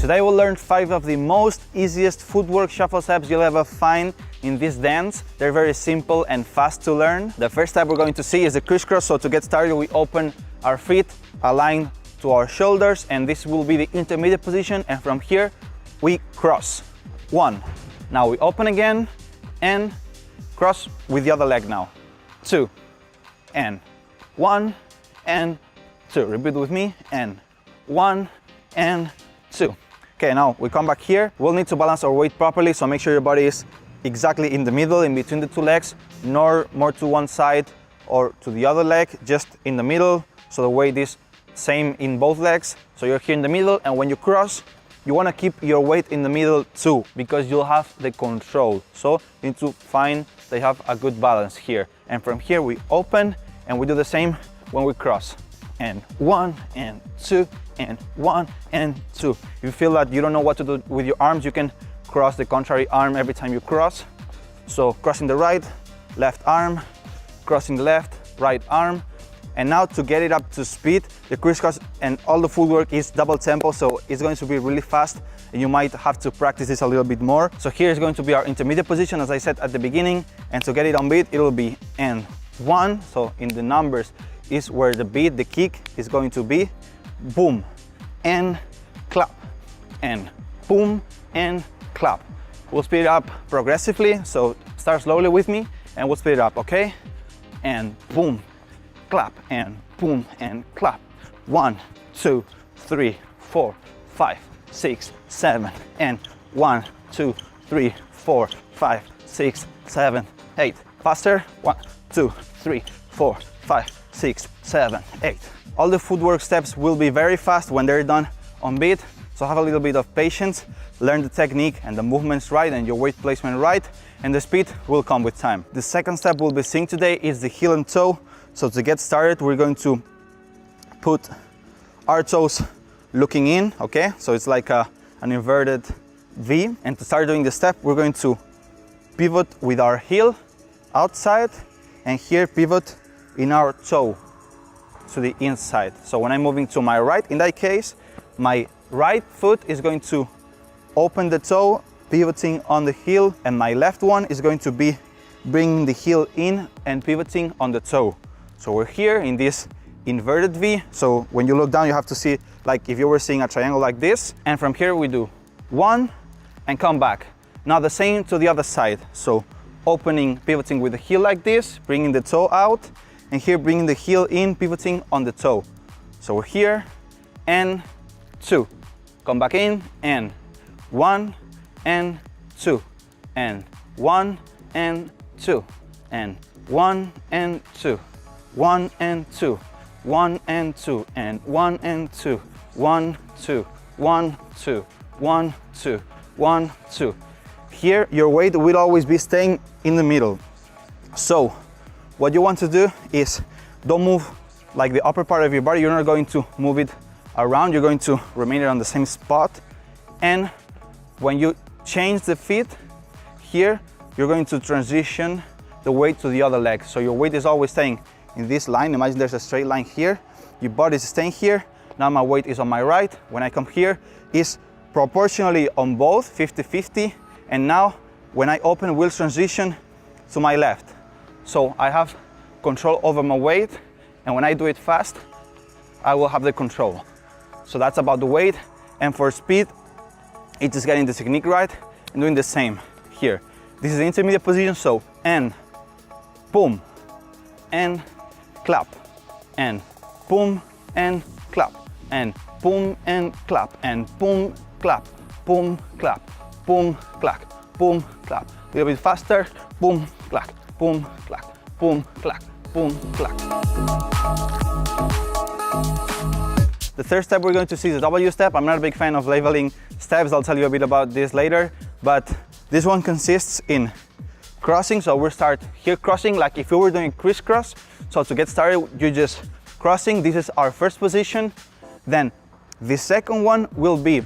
Today we'll learn 5 of the most easiest footwork shuffle steps you'll ever find in this dance. They're very simple and fast to learn. The first step we're going to see is the crisscross. So to get started, we open our feet, align to our shoulders, and this will be the intermediate position, and from here we cross. 1. Now we open again and cross with the other leg now. 2 and 1 and 2. Repeat with me, and 1 and 2. Okay, now we come back here. We'll need to balance our weight properly, so make sure your body is exactly in the middle, in between the two legs, nor more to one side or to the other leg, just in the middle, so the weight is same in both legs. So you're here in the middle, and when you cross, you want to keep your weight in the middle too, because you'll have the control. So you need to find that you have a good balance here. And from here we open, and we do the same when we cross. And 1 and 2 and 1 and 2. If you feel that you don't know what to do with your arms, you can cross the contrary arm every time you cross. So crossing the right, left arm, crossing the left, right arm. And now to get it up to speed, the crisscross and all the footwork is double tempo, so it's going to be really fast, and you might have to practice this a little bit more. So here is going to be our intermediate position, as I said at the beginning, and to get it on beat, it will be and 1, so in the numbers is where the beat, the kick is going to be, boom, and clap, and boom, and clap. We'll speed it up progressively, so start slowly with me, and we'll speed it up, okay? And boom, clap, and boom, and clap. 1, 2, 3, 4, 5, 6, 7, and 1, 2, 3, 4, 5, 6, 7, 8. Faster. 1, 2, 3, 4, 5, 6, 7, 8. All the footwork steps will be very fast when they're done on beat, so have a little bit of patience, learn the technique and the movements right and your weight placement right, and the speed will come with time. The second step we'll be seeing today is the heel and toe. So to get started, we're going to put our toes looking in, okay? So it's like an inverted V. And to start doing the step, we're going to pivot with our heel outside, and here pivot in our toe to the inside. So when I'm moving to my right, in that case, my right foot is going to open the toe, pivoting on the heel, and my left one is going to be bringing the heel in and pivoting on the toe. So we're here in this inverted V. So when you look down, you have to see like if you were seeing a triangle like this. And from here we do 1 and come back. Now the same to the other side. So opening, pivoting with the heel like this, bringing the toe out, and here bringing the heel in, pivoting on the toe. So we're here and 2. Come back in and 1 and 2 and 1 and 2 and 1 and 2. 1 and 2, 1 and 2, and 1 and 2, 1, 2, 1, 2, 1, 2, 1, 2. Here, your weight will always be staying in the middle. So, what you want to do is don't move like the upper part of your body. You're not going to move it around. You're going to remain on the same spot. And when you change the feet, here, you're going to transition the weight to the other leg. So your weight is always staying in this line. Imagine there's a straight line here. Your body is staying here. Now my weight is on my right. When I come here, it's proportionally on both, 50-50. And now when I open, we'll transition to my left. So I have control over my weight. And when I do it fast, I will have the control. So that's about the weight. And for speed, it's just getting the technique right and doing the same here. This is the intermediate position. So, and boom, and clap, and boom, and clap, and boom, and clap, and boom, clap, boom, clap, boom, clap, boom, clap. A little bit faster, boom, clap, boom, clap, boom, clap, boom, clap. The third step we're going to see is the W step. I'm not a big fan of labeling steps. I'll tell you a bit about this later, but this one consists in crossing. So we'll start here crossing like if we were doing crisscross. So to get started, you just crossing. This is our first position. Then the second one will be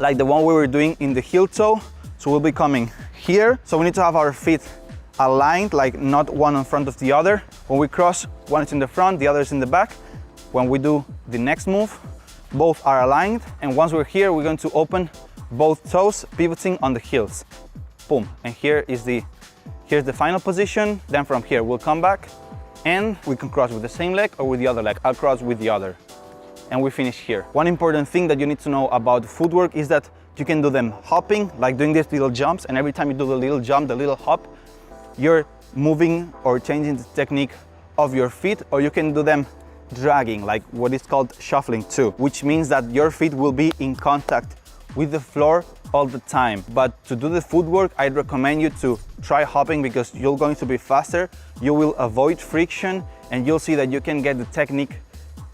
like the one we were doing in the heel toe. So we'll be coming here. So we need to have our feet aligned, like not one in front of the other. When we cross, one is in the front, the other is in the back. When we do the next move, both are aligned, and once we're here, we're going to open both toes, pivoting on the heels. Boom, and here's the final position. Then from here, we'll come back, and we can cross with the same leg or with the other leg. I'll cross with the other, and we finish here. One important thing that you need to know about footwork is that you can do them hopping, like doing these little jumps, and every time you do the little jump, the little hop, you're moving or changing the technique of your feet, or you can do them dragging, like what is called shuffling too, which means that your feet will be in contact with the floor all the time. But to do the footwork, I'd recommend you to try hopping, because you're going to be faster, you will avoid friction, and you'll see that you can get the technique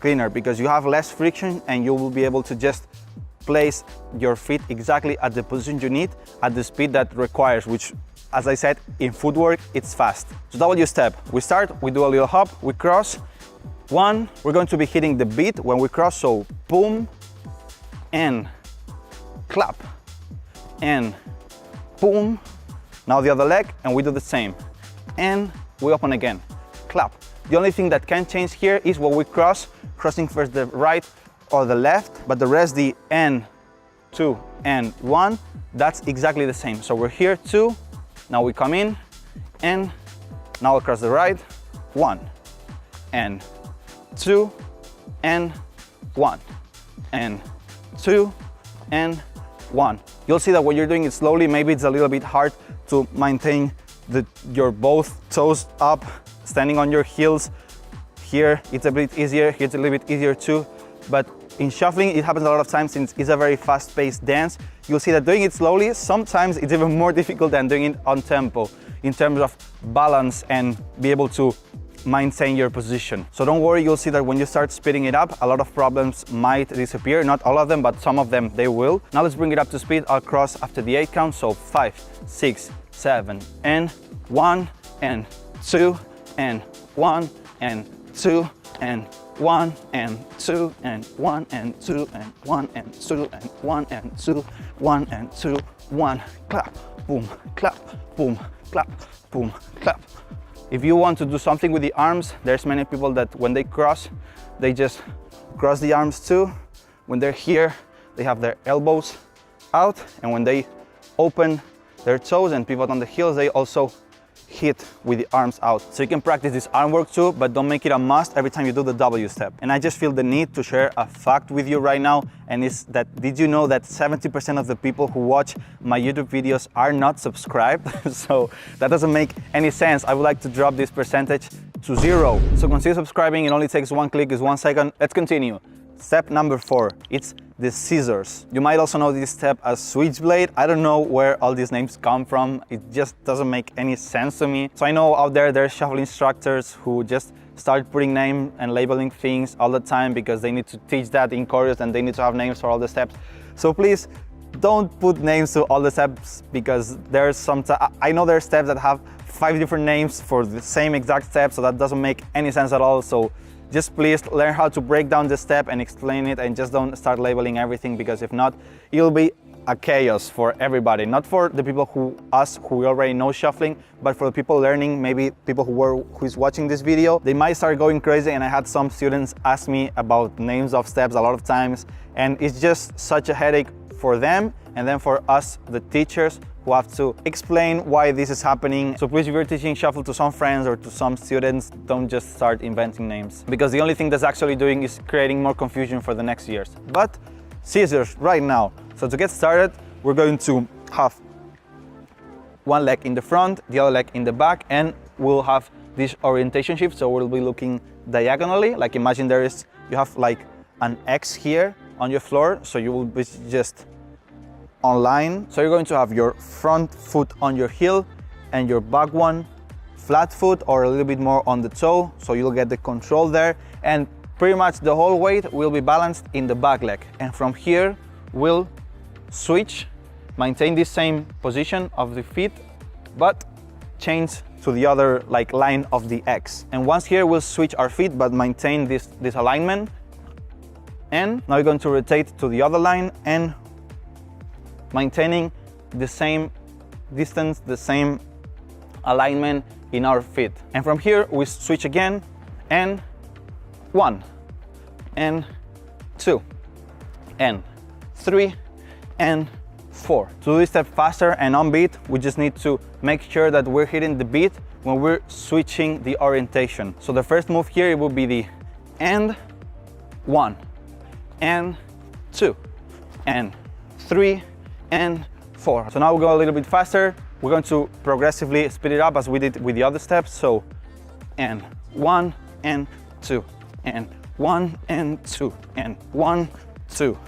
cleaner because you have less friction, and you will be able to just place your feet exactly at the position you need at the speed that requires, which, as I said, in footwork, it's fast. So W step, we start, we do a little hop, we cross. One, we're going to be hitting the beat when we cross, so boom, and clap, and boom. Now the other leg, and we do the same. And we open again, clap. The only thing that can change here is when we cross, crossing first the right or the left, but the rest, the and, 2, and 1, that's exactly the same. So we're here, 2, now we come in, and now across the right, 1, and 2, and 1, and 2, and 1. You'll see that when you're doing it slowly, maybe it's a little bit hard to maintain your both toes up, standing on your heels. Here it's a bit easier, here it's a little bit easier too, but in shuffling it happens a lot of times since it's a very fast-paced dance. You'll see that doing it slowly, sometimes it's even more difficult than doing it on tempo in terms of balance and be able to maintain your position. So don't worry, you'll see that when you start speeding it up, a lot of problems might disappear. Not all of them, but some of them they will. Now let's bring it up to speed. I'll cross after the 8 count. So 5, 6, 7, and 1, and 2, and 1, and 2, and 1, and 2, and 1, and 2, and 1, and 2, and 1, and 2, 1, and 2, 1, clap, boom, clap, boom, clap, boom, clap. If you want to do something with the arms, there's many people that when they cross, they just cross the arms too. When they're here, they have their elbows out, and when they open their toes and pivot on the heels, they also hit with the arms out. So you can practice this arm work too, but don't make it a must every time you do the W step. And I just feel the need to share a fact with you right now, and it's that, did you know that 70% of the people who watch my YouTube videos are not subscribed? So that doesn't make any sense. I would like to drop this percentage to 0. So consider subscribing. It only takes 1 click, it's 1 second. Let's continue. Step number 4, it's the scissors. You might also know this step as switchblade. I don't know where all these names come from. It just doesn't make any sense to me. So I know out there's shuffle instructors who just start putting name and labeling things all the time because they need to teach that in chorus and they need to have names for all the steps. So please don't put names to all the steps, because there's I know there are steps that have 5 different names for the same exact step, so that doesn't make any sense at all. So just please learn how to break down the step and explain it, and just don't start labeling everything, because if not, it'll be a chaos for everybody. Not for the people who already know shuffling, but for the people learning, maybe people who's watching this video, they might start going crazy. And I had some students ask me about names of steps a lot of times, and it's just such a headache for them, and then for us, the teachers, who have to explain why this is happening. So please, if you're teaching shuffle to some friends or to some students, don't just start inventing names, because the only thing that's actually doing is creating more confusion for the next years. But scissors right now. So to get started, we're going to have one leg in the front, the other leg in the back, and we'll have this orientation shift. So we'll be looking diagonally. Like imagine you have like an X here on your floor. So you will be just on line. So you're going to have your front foot on your heel and your back one flat foot or a little bit more on the toe, so you'll get the control there, and pretty much the whole weight will be balanced in the back leg. And from here we'll switch, maintain this same position of the feet, but change to the other like line of the X. And once here we'll switch our feet but maintain this alignment. And now you're going to rotate to the other line and maintaining the same distance, the same alignment in our feet. And from here we switch again, and 1, and 2, and 3 and 4. To do this step faster and on beat, we just need to make sure that we're hitting the beat when we're switching the orientation. So the first move here, it will be the and 1 and 2 and 3 and 4. So now we'll go a little bit faster. We're going to progressively speed it up as we did with the other steps. So and 1 and 2 and 1 and 2 and 1 2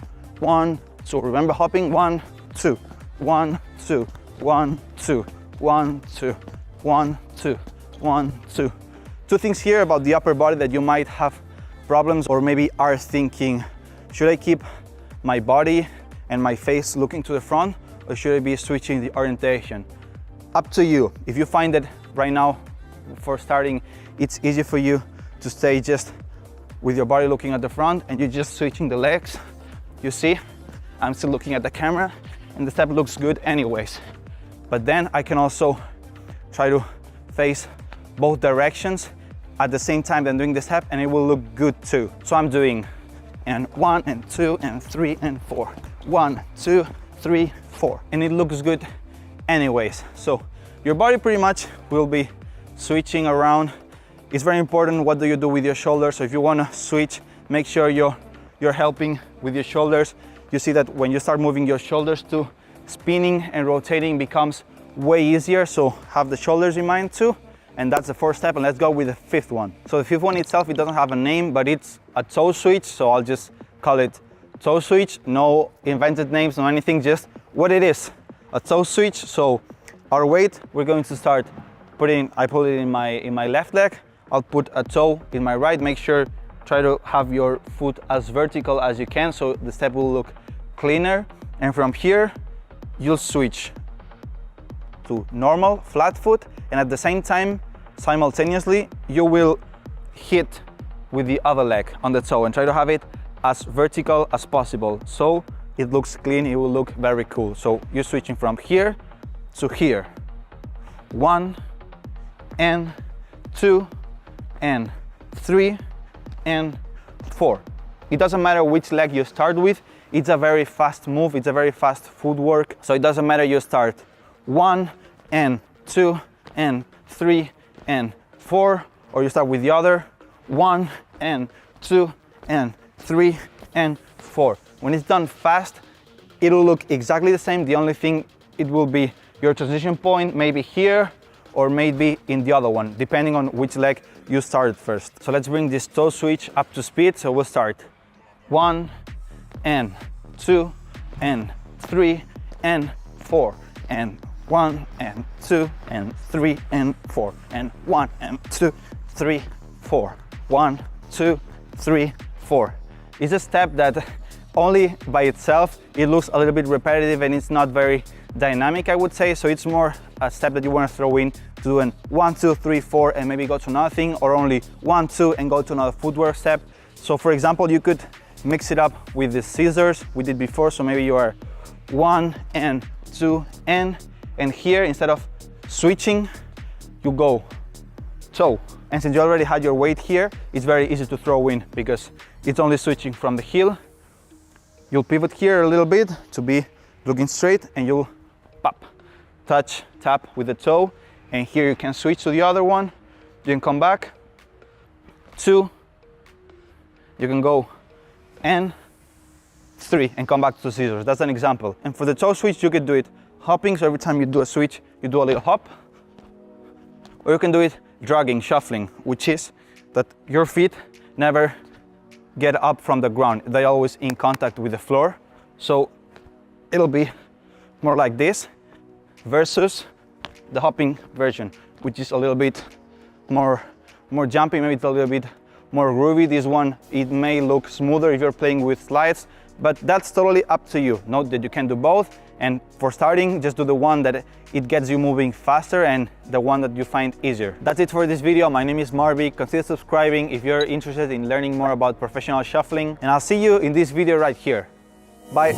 1 2. Remember hopping 1 2 1 2 1 2 1 2 1 2 1 2. Two things here about the upper body that you might have problems or maybe are thinking, should I keep my body and my face looking to the front, or should I be switching the orientation? Up to you. If you find that right now for starting it's easy for you to stay just with your body looking at the front and you're just switching the legs, you see I'm still looking at the camera and the step looks good anyways. But then I can also try to face both directions at the same time than doing the step, and it will look good too. So I'm doing and 1 and 2 and 3 and 4. 1 2 3 4, and it looks good anyways. So your body pretty much will be switching around. It's very important what do you do with your shoulders. So if you want to switch, make sure you're helping with your shoulders. You see that when you start moving your shoulders too, spinning and rotating becomes way easier. So have the shoulders in mind too. And that's the fourth step, and let's go with the fifth one. So the fifth one itself, it doesn't have a name, but it's a toe switch. So I'll just call it toe switch. No invented names, no anything, just what it is, a toe switch. So our weight, we're going to start putting, I put it in my left leg. I'll put a toe in my right. Make sure, try to have your foot as vertical as you can so the step will look cleaner. And from here, you'll switch to normal flat foot, and at the same time, simultaneously, you will hit with the other leg on the toe and try to have it as vertical as possible so it looks clean, it will look very cool. So you're switching from here to here. 1 and 2 and 3 and 4. It doesn't matter which leg you start with, it's a very fast move, it's a very fast footwork, so it doesn't matter you start 1 and 2 and 3 and 4, or you start with the other 1 and 2 and 3 and 4. When it's done fast, it'll look exactly the same. The only thing, it will be your transition point maybe here or maybe in the other one, depending on which leg you started first. So let's bring this toe switch up to speed. So we'll start 1 and 2 and 3 and 4 and 1 and 2 and 3 and 4 and 1 and 2 3 4 1 2 3 4. It's a step that only by itself it looks a little bit repetitive and it's not very dynamic, I would say. So it's more a step that you want to throw in to doing 1 2 3 4 and maybe go to another thing, or only 1 2 and go to another footwork step. So for example, you could mix it up with the scissors we did before. So maybe you are 1 and 2 and here, instead of switching, you go toe. And since you already had your weight here, it's very easy to throw in because it's only switching from the heel. You'll pivot here a little bit to be looking straight, and you'll pop, touch, tap with the toe. And here you can switch to the other one. You can come back, 2, you can go and 3 and come back to the scissors. That's an example. And for the toe switch, you could do it hopping, so every time you do a switch, you do a little hop. Or you can do it dragging, shuffling, which is that your feet never get up from the ground. They're always in contact with the floor. So it'll be more like this versus the hopping version, which is a little bit more jumpy, maybe it's a little bit more groovy. This one, it may look smoother if you're playing with slides, but that's totally up to you. Note that you can do both, and for starting, just do the one that it gets you moving faster and the one that you find easier. That's it for this video. My name is Marvy. Consider subscribing if you're interested in learning more about professional shuffling, and I'll see you in this video right here. Bye.